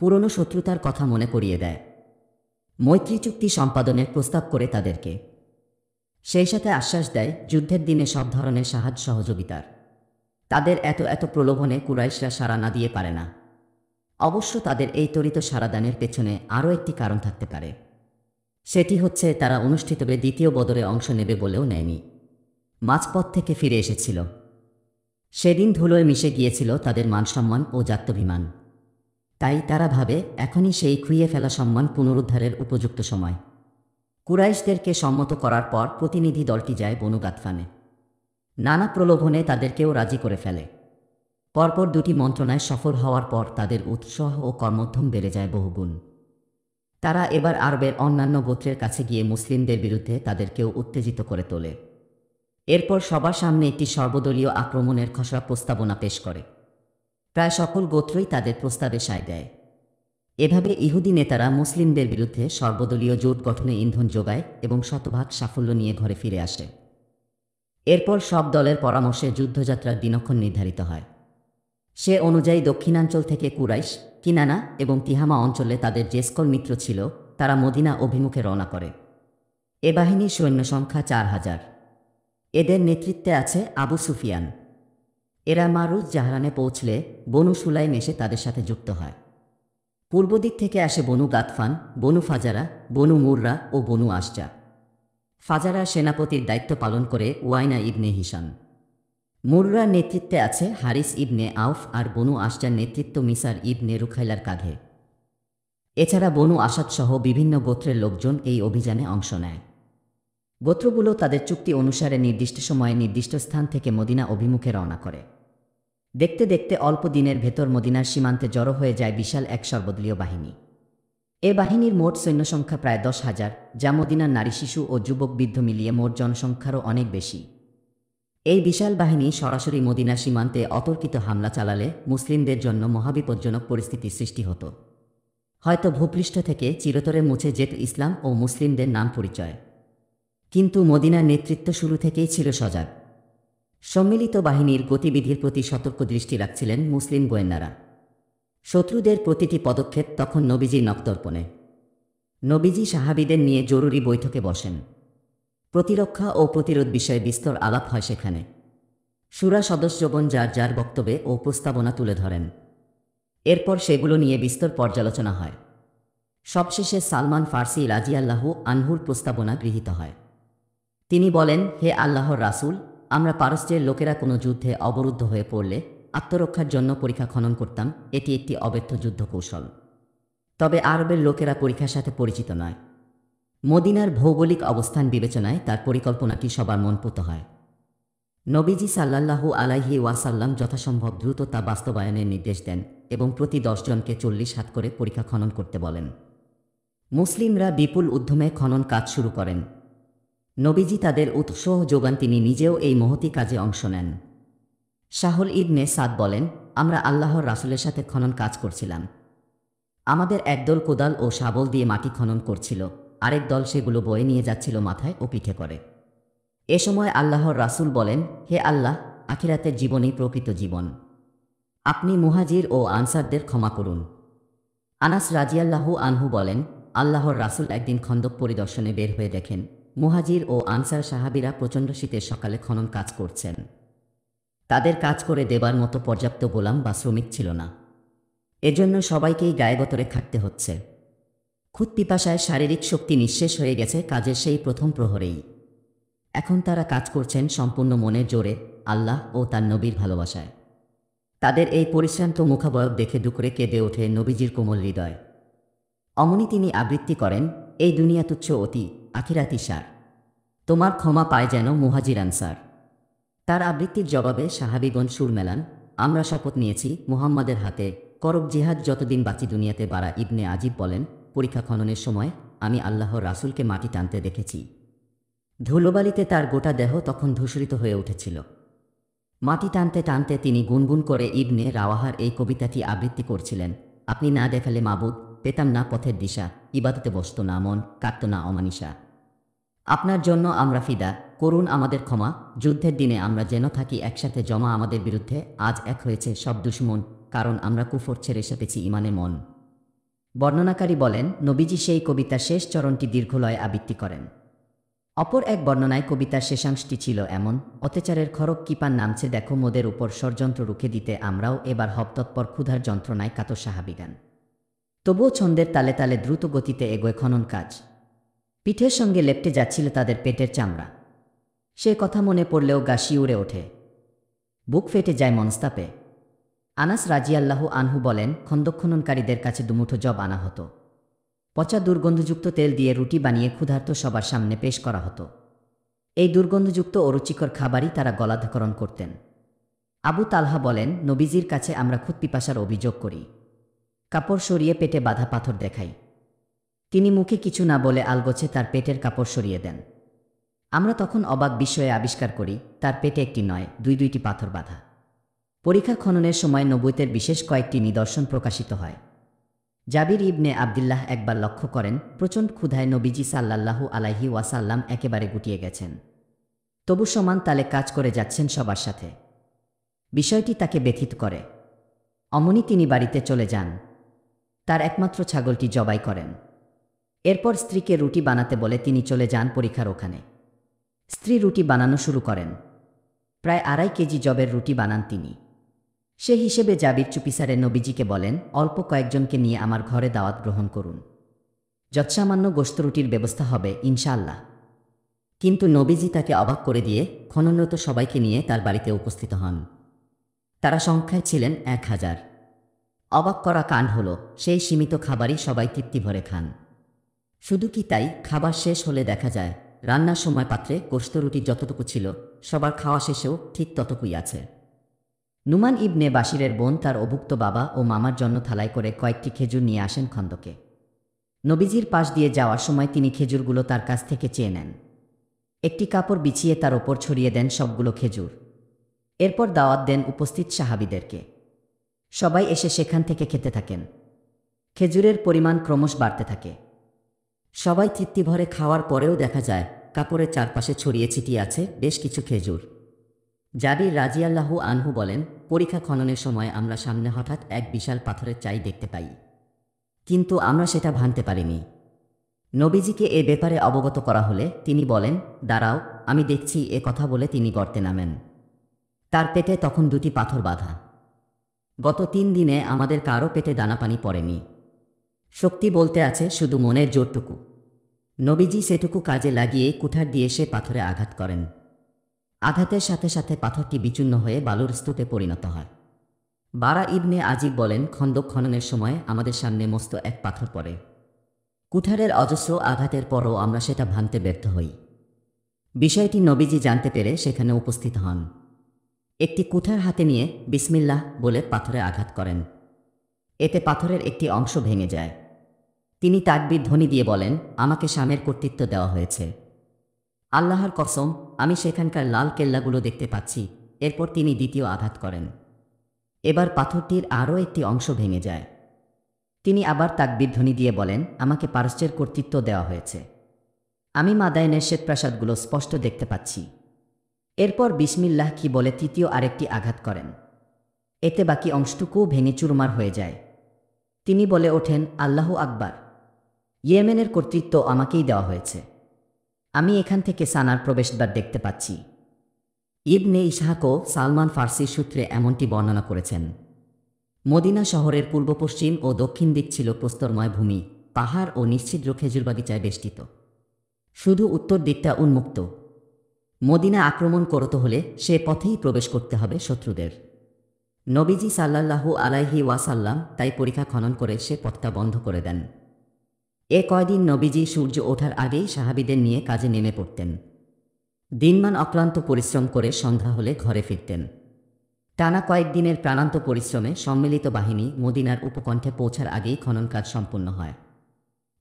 পুরনো শত্রুতার কথা মনে করিয়ে দেয়। মৈত্রী চুক্তি সম্পাদনের প্রস্তাব করে তাদেরকে। সেই সাথে আশ্বাস দেয় যুদ্ধের দিনে সব ধরনের সাহায্য সহযোগিতার। তাদের এত প্রলোভনে কুরাইশরা সাড়া না দিয়ে পারে না। অবশ্য তাদের এই ত্বরিত সাড়াদানের পেছনে আরও একটি কারণ থাকতে পারে। সেটি হচ্ছে তারা অনুষ্ঠিতবে দ্বিতীয় বদরে অংশ নেবে বলেও নেয়নি। মাঝপথ থেকে ফিরে এসেছিল। সেদিন ধুলোয় মিশে গিয়েছিল তাদের মানসম্মান ও জাত্যভিমান। তাই তারা ভাবে এখনই সেই খুইয়ে ফেলা সম্মান পুনরুদ্ধারের উপযুক্ত সময়। কুরাইশদেরকে সম্মত করার পর প্রতিনিধি দলটি যায় বনু গাতফানে। নানা প্রলোভনে তাদেরকেও রাজি করে ফেলে। পরপর 2টি মন্ত্রণায় সফল হওয়ার পর তাদের উৎসাহ ও কর্মোদ্যম বেড়ে যায় বহুগুণ। তারা এবার আরবের অন্যান্য গোত্রের কাছে গিয়ে মুসলিমদের বিরুদ্ধে তাদেরকেও উত্তেজিত করে তোলে। এরপর সবার সামনে একটি সর্বদলীয় আক্রমণের খসড়া প্রস্তাবনা পেশ করে। প্রায় সকল গোত্রই তাদের প্রস্তাবে সায় দেয়। এভাবে ইহুদি নেতারা মুসলিমদের বিরুদ্ধে সর্বদলীয় জোট গঠনে ইন্ধন যোগায় এবং শতভাগ সাফল্য নিয়ে ঘরে ফিরে আসে। এরপর সব দলের পরামর্শে যুদ্ধযাত্রার দিনক্ষণ নির্ধারিত হয়। সে অনুযায়ী দক্ষিণাঞ্চল থেকে কুরাইশ, কিনানা এবং তিহামা অঞ্চলে তাদের যে সকল মিত্র ছিল তারা মদিনা অভিমুখে রওনা করে। এ বাহিনীর সৈন্য সংখ্যা 4000। এদের নেতৃত্বে আছে আবু সুফিয়ান। এরা মারুজ জাহরানে পৌঁছলে বনু সুলাইম এসে তাদের সাথে যুক্ত হয়। পূর্ব দিক থেকে আসে বনু গাতফান, বনু ফাজারা, বনু মুররা ও বনু আশজা। ফাজারার সেনাপতির দায়িত্ব পালন করে ওয়াইনা ইবনে হিশাম। মুররার নেতৃত্বে আছে হারিস ইবনে আউফ আর বনু আশজার নেতৃত্ব মিসার ইবনে রুখাইলার কাঁধে। এছাড়া বনু আসাদ সহ বিভিন্ন গোত্রের লোকজন এই অভিযানে অংশ নেয়। গোত্রগুলো তাদের চুক্তি অনুসারে নির্দিষ্ট সময়ে নির্দিষ্ট স্থান থেকে মদিনা অভিমুখে রওনা করে। দেখতে দেখতে অল্প দিনের ভেতর মদিনার সীমান্তে জড়ো হয়ে যায় বিশাল এক সর্বদলীয় বাহিনী। এ বাহিনীর মোট সৈন্য সংখ্যা প্রায় 10,000, যা মদিনার নারী, শিশু ও যুবক বৃদ্ধ মিলিয়ে মোট জনসংখ্যারও অনেক বেশি। এই বিশাল বাহিনী সরাসরি মদিনা সীমান্তে অতর্কিত হামলা চালালে মুসলিমদের জন্য মহাবিপজ্জনক পরিস্থিতির সৃষ্টি হতো। হয়তো ভূপৃষ্ঠ থেকে চিরতরে মুছে যেত ইসলাম ও মুসলিমদের নাম পরিচয়। কিন্তু মদিনার নেতৃত্ব শুরু থেকেই ছিল সজাগ। সম্মিলিত বাহিনীর গতিবিধির প্রতি সতর্ক দৃষ্টি রাখছিলেন মুসলিম গোয়েন্দারা। শত্রুদের প্রতিটি পদক্ষেপ তখন নবীজির নখদর্পণে। নবীজি সাহাবীদের নিয়ে জরুরি বৈঠকে বসেন। প্রতিরক্ষা ও প্রতিরোধ বিষয়ে বিস্তর আলাপ হয় সেখানে। শুরা সদস্যগণ যার যার বক্তব্যে ও প্রস্তাবনা তুলে ধরেন। এরপর সেগুলো নিয়ে বিস্তর পর্যালোচনা হয়। সবশেষে সালমান ফার্সি রাজিয়াল্লাহু আনহুর প্রস্তাবনা গৃহীত হয়। তিনি বলেন, হে আল্লাহর রাসূল, আমরা পারস্যের লোকেরা কোনো যুদ্ধে অবরুদ্ধ হয়ে পড়লে আত্মরক্ষার জন্য পরিখা খনন করতাম। এটি একটি অব্যর্থ যুদ্ধ কৌশল। তবে আরবের লোকেরা পরিখার সাথে পরিচিত নয়। মদিনার ভৌগোলিক অবস্থান বিবেচনায় তার পরিকল্পনাটি সবার মনপুত হয়। নবীজি সাল্লাল্লাহু আলাইহি ওয়াসাল্লাম যথাসম্ভব দ্রুত তা বাস্তবায়নের নির্দেশ দেন এবং প্রতি 10 জনকে 40 হাত করে পরিখা খনন করতে বলেন। মুসলিমরা বিপুল উদ্যমে খনন কাজ শুরু করেন। নবীজি তাদের উৎসাহ যোগান, তিনি নিজেও এই মহতী কাজে অংশ নেন। সাহল ইবনে সাদ বলেন, আমরা আল্লাহর রাসূলের সাথে খনন কাজ করছিলাম। আমাদের একদল কোদাল ও শাবল দিয়ে মাটি খনন করছিল, আরেক দল সেগুলো বয়ে নিয়ে যাচ্ছিল মাথায় ও পিঠে করে। এ সময় আল্লাহর রাসূল বলেন, হে আল্লাহ, আখিরাতের জীবনই প্রকৃত জীবন। আপনি মুহাজির ও আনসারদের ক্ষমা করুন। আনাস রাজিয়াল্লাহু আনহু বলেন, আল্লাহর রাসূল একদিন খন্দক পরিদর্শনে বের হয়ে দেখেন মুহাজির ও আনসার সাহাবীরা প্রচণ্ড শীতের সকালে খনন কাজ করছেন। তাদের কাজ করে দেবার মতো পর্যাপ্ত গোলাম বা শ্রমিক ছিল না। এজন্য সবাইকেই গায়ে গতরে খাটতে হচ্ছে। ক্ষুধ পিপাসায় শারীরিক শক্তি নিঃশেষ হয়ে গেছে কাজের সেই প্রথম প্রহরেই। এখন তারা কাজ করছেন সম্পূর্ণ মনের জোরে, আল্লাহ ও তার নবীর ভালোবাসায়। তাদের এই পরিশ্রান্ত মুখাবয়ব দেখে দুকরে কেঁদে ওঠে নবীজির কোমল হৃদয়। অমনি তিনি আবৃত্তি করেন, এই দুনিয়া তুচ্ছ অতি, আখিরাতি সার। তোমার ক্ষমা পায় যেন মুহাজির আনসার। তার আবৃত্তির জবাবে সাহাবীগণ সুর মেলান, আমরা শপথ নিয়েছি মুহাম্মাদের হাতে করব জিহাদ যতদিন বাঁচি দুনিয়াতে। বারা ইবনে আজিব বলেন, পরীক্ষা খননের সময় আমি আল্লাহর রাসূলকে মাটি টানতে দেখেছি। ধুলোবালিতে তার গোটা দেহ তখন ধূসরিত হয়ে উঠেছিল। মাটি টানতে টানতে তিনি গুনগুন করে ইবনে রাওয়াহার এই কবিতাটি আবৃত্তি করছিলেন, আপনি না দেখালে মাবুদ, পেতাম না পথের দিশা, ইবাদতে বসত না মন, কাটত না অমানিসা। আপনার জন্য আমরা ফিদা, করুন আমাদের ক্ষমা। যুদ্ধের দিনে আমরা যেন থাকি একসাথে জমা, আমাদের বিরুদ্ধে আজ এক হয়েছে সব দুশমন, কারণ আমরা কুফর ছেড়ে এসেছি ইমানে মন। বর্ণনাকারী বলেন, নবীজি সেই কবিতার শেষ চরণটি দীর্ঘলয়ে আবৃত্তি করেন। অপর এক বর্ণনায় কবিতার শেষাংশটি ছিল এমন, অত্যাচারের খড়গ কিপান নামছে দেখো মোদের উপর, ষড়যন্ত্র রুখে দিতে আমরাও এবার হবতৎপর, ক্ষুধার যন্ত্রণায় কাতর সাহাবীগান। তবুও ছন্দের তালে তালে দ্রুত গতিতে এগোয় খনন কাজ। পিঠের সঙ্গে লেপ্টে যাচ্ছিল তাদের পেটের চামড়া। সে কথা মনে পড়লেও গা শিউরে ওঠে, বুক ফেটে যায় মনস্তাপে। আনাস রাজিয়াল্লাহু আনহু বলেন, খন্দক খননকারীদের কাছে দুমুঠো জব আনা হতো। পচা দুর্গন্ধযুক্ত তেল দিয়ে রুটি বানিয়ে ক্ষুধার্ত সবার সামনে পেশ করা হতো। এই দুর্গন্ধযুক্ত ও রুচিকর খাবারই তারা গলাধকরণ করতেন। আবু তালহা বলেন, নবীজির কাছে আমরা ক্ষুধ পিপাসার অভিযোগ করি। কাপড় সরিয়ে পেটে বাঁধা পাথর দেখাই। তিনি মুখে কিছু না বলে আলগোছে তার পেটের কাপড় সরিয়ে দেন। আমরা তখন অবাক বিস্ময়ে আবিষ্কার করি তার পেটে একটি নয়, দুইটি পাথর বাঁধা। পরীক্ষা খননের সময় নবুয়তের বিশেষ কয়েকটি নিদর্শন প্রকাশিত হয়। জাবির ইবনে আবদুল্লাহ একবার লক্ষ্য করেন, প্রচণ্ড ক্ষুধায় নবীজি সাল্লাল্লাহু আলাইহি ওয়াসাল্লাম একেবারে গুটিয়ে গেছেন, তবু সমান তালে কাজ করে যাচ্ছেন সবার সাথে। বিষয়টি তাকে ব্যথিত করে। অমনি তিনি বাড়িতে চলে যান। তার একমাত্র ছাগলটি জবাই করেন। এরপর স্ত্রীকে রুটি বানাতে বলে তিনি চলে যান পরীক্ষার ওখানে। স্ত্রী রুটি বানানো শুরু করেন। প্রায় 2.5 কেজি জবের রুটি বানান তিনি। সে হিসেবে জাবির চুপিসারে নবীজিকে বলেন, অল্প কয়েকজনকে নিয়ে আমার ঘরে দাওয়াত গ্রহণ করুন, যৎসামান্য গোশত রুটির ব্যবস্থা হবে ইনশাআল্লাহ। কিন্তু নবীজি তাকে অবাক করে দিয়ে খননরত সবাইকে নিয়ে তার বাড়িতে উপস্থিত হন। তারা সংখ্যায় ছিলেন 1000। অবাক করা কাণ্ড হল, সেই সীমিত খাবারই সবাই তৃপ্তি ভরে খান। শুধু কি তাই, খাবার শেষ হলে দেখা যায় রান্নার সময় পাত্রে গোশত রুটি যতটুকু ছিল সবার খাওয়া শেষেও ঠিক ততটুকুই আছে। নুমান ইবনে বাশিরের বোন তার অভুক্ত বাবা ও মামার জন্য থালায় করে কয়েকটি খেজুর নিয়ে আসেন খন্দকে। নবীজির পাশ দিয়ে যাওয়ার সময় তিনি খেজুরগুলো তার কাছ থেকে চেয়ে নেন। একটি কাপড় বিছিয়ে তার ওপর ছড়িয়ে দেন সবগুলো খেজুর। এরপর দাওয়াত দেন উপস্থিত সাহাবীদেরকে। সবাই এসে সেখান থেকে খেতে থাকেন। খেজুরের পরিমাণ ক্রমশ বাড়তে থাকে। সবাই তৃপ্তি ভরে খাওয়ার পরেও দেখা যায় কাপড়ের চারপাশে ছড়িয়ে ছিটিয়ে আছে বেশ কিছু খেজুর। জাবির রাজিয়াল্লাহু আনহু বলেন, পরীক্ষা খননের সময় আমরা সামনে হঠাৎ এক বিশাল পাথরের চাই দেখতে পাই, কিন্তু আমরা সেটা ভাঙতে পারিনি। নবীজিকে এ ব্যাপারে অবগত করা হলে তিনি বলেন, দাঁড়াও, আমি দেখছি। এ কথা বলে তিনি গর্তে নামেন। তার পেটে তখন 2টি পাথর বাঁধা। গত 3 দিনে আমাদের কারও পেটে দানাপানি পড়েনি। শক্তি বলতে আছে শুধু মনের জোরটুকু। নবীজি সেটুকু কাজে লাগিয়ে কুঠার দিয়ে সে পাথরে আঘাত করেন। আঘাতের সাথে সাথে পাথরটি বিচূর্ণ হয়ে বালুর স্তূপে পরিণত হয়। বারা ইবনে আজিব বলেন, খন্দক খননের সময় আমাদের সামনে মস্ত এক পাথর পড়ে। কুঠারের অজস্র আঘাতের পরও আমরা সেটা ভাঙতে ব্যর্থ হই। বিষয়টি নবীজি জানতে পেরে সেখানে উপস্থিত হন। একটি কুঠার হাতে নিয়ে বিসমিল্লাহ বলে পাথরে আঘাত করেন। এতে পাথরের একটি অংশ ভেঙে যায়। তিনি তাকবীর ধ্বনি দিয়ে বলেন, আমাকে শামের কর্তৃত্ব দেওয়া হয়েছে। আল্লাহর কসম, আমি সেখানকার লাল কেল্লাগুলো দেখতে পাচ্ছি। এরপর তিনি দ্বিতীয় আঘাত করেন। এবার পাথরটির আরও একটি অংশ ভেঙে যায়। তিনি আবার তাকবীর ধ্বনি দিয়ে বলেন, আমাকে পারস্যের কর্তৃত্ব দেওয়া হয়েছে। আমি মাদায়েনের শ্বেতপ্রাসাদগুলো স্পষ্ট দেখতে পাচ্ছি। এরপর বিসমিল্লাহ কি বলে তৃতীয় আরেকটি আঘাত করেন। এতে বাকি অংশটুকুও ভেঙে চুরমার হয়ে যায়। তিনি বলে ওঠেন, আল্লাহু আকবার, ইয়েমেনের কর্তৃত্ব আমাকেই দেওয়া হয়েছে। আমি এখান থেকে সানার প্রবেশদ্বার দেখতে পাচ্ছি। ইবনে ইসহাকও সালমান ফার্সির সূত্রে এমনটি বর্ণনা করেছেন। মদিনা শহরের পূর্ব পশ্চিম ও দক্ষিণ দিক ছিল প্রস্তরময় ভূমি, পাহাড় ও নিশ্ছিদ্র খেজুর বাগিচায় বেষ্টিত। শুধু উত্তর দিকটা উন্মুক্ত। মদিনা আক্রমণ করতে হলে সে পথেই প্রবেশ করতে হবে শত্রুদের। নবীজি সাল্লাল্লাহু আলাইহি ওয়াসাল্লাম তাই পরীক্ষা খনন করে সে পথটা বন্ধ করে দেন। এ কয়দিন নবীজি সূর্য ওঠার আগেই সাহাবীদের নিয়ে কাজে নেমে পড়তেন। দিনমান অক্লান্ত পরিশ্রম করে সন্ধ্যা হলে ঘরে ফিরতেন। টানা কয়েকদিনের প্রাণান্ত পরিশ্রমে সম্মিলিত বাহিনী মদিনার উপকণ্ঠে পৌঁছার আগেই খনন কাজ সম্পন্ন হয়।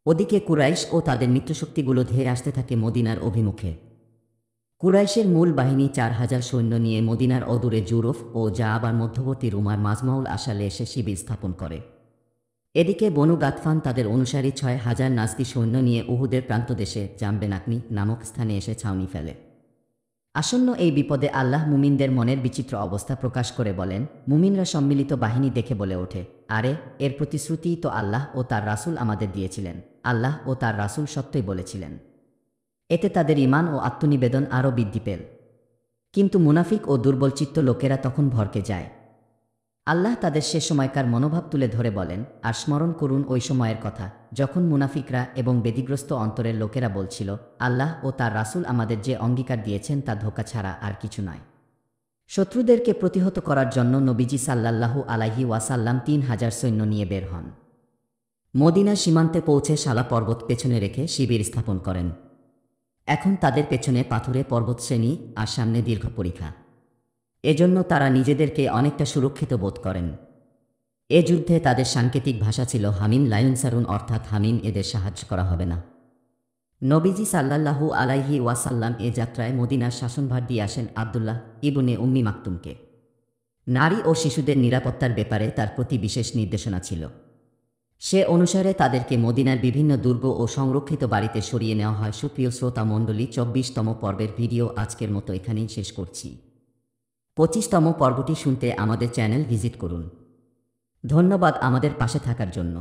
ওদিকে কুরাইশ ও তাদের মিত্রশক্তিগুলো ধেয়ে আসতে থাকে মদিনার অভিমুখে। কুরাইশের মূল বাহিনী 4000 সৈন্য নিয়ে মদিনার অদূরে জুরফ ও জাআবার মধ্যবর্তী রুমার মাজমাউল আশালে এসে শিবির স্থাপন করে। এদিকে বনু গাতফান তাদের অনুসারী 6000 নাজদি সৈন্য নিয়ে উহুদের প্রান্তদেশে জামবেনাকনি নামক স্থানে এসে ছাউনি ফেলে। আসন্ন এই বিপদে আল্লাহ মুমিনদের মনের বিচিত্র অবস্থা প্রকাশ করে বলেন, মুমিনরা সম্মিলিত বাহিনী দেখে বলে ওঠে, আরে, এর প্রতিশ্রুতিই তো আল্লাহ ও তার রাসূল আমাদের দিয়েছিলেন। আল্লাহ ও তার রাসূল সত্যই বলেছিলেন। এতে তাদের ঈমান ও আত্মনিবেদন আরও বৃদ্ধি পেল। কিন্তু মুনাফিক ও দুর্বলচিত্ত লোকেরা তখন ভরকে যায়। আল্লাহ তাদের সে সময়কার মনোভাব তুলে ধরে বলেন, আর স্মরণ করুন ওই সময়ের কথা, যখন মুনাফিকরা এবং বেদিগ্রস্ত অন্তরের লোকেরা বলছিল, আল্লাহ ও তার রাসূল আমাদের যে অঙ্গীকার দিয়েছেন তা ধোঁকা ছাড়া আর কিছু নয়। শত্রুদেরকে প্রতিহত করার জন্য নবীজি সাল্লাল্লাহু আলাইহি ওয়াসাল্লাম 3000 সৈন্য নিয়ে বের হন। মদিনা সীমান্তে পৌঁছে শালা পর্বত পেছনে রেখে শিবির স্থাপন করেন। এখন তাদের পেছনে পাথুরে পর্বতশ্রেণী আর সামনে দীর্ঘ পরিখা। এজন্য তারা নিজেদেরকে অনেকটা সুরক্ষিত বোধ করেন। এ যুদ্ধে তাদের সাংকেতিক ভাষা ছিল হামিম লায়ুনসারুন, অর্থাৎ হামিম, এদের সাহায্য করা হবে না। নবীজি সাল্লাল্লাহু আলাইহি ওয়াসাল্লাম এ যাত্রায় মদিনার শাসনভার দিয়ে আসেন আব্দুল্লাহ ইবনে উম্মি মাকতুমকে। নারী ও শিশুদের নিরাপত্তার ব্যাপারে তার প্রতি বিশেষ নির্দেশনা ছিল। সে অনুসারে তাদেরকে মদিনার বিভিন্ন দুর্গ ও সংরক্ষিত বাড়িতে সরিয়ে নেওয়া হয়। সুপ্রিয় শ্রোতা মণ্ডলী, 24তম পর্বের ভিডিও আজকের মতো এখানেই শেষ করছি। 25তম পর্বটি শুনতে আমাদের চ্যানেল ভিজিট করুন। ধন্যবাদ আমাদের পাশে থাকার জন্য।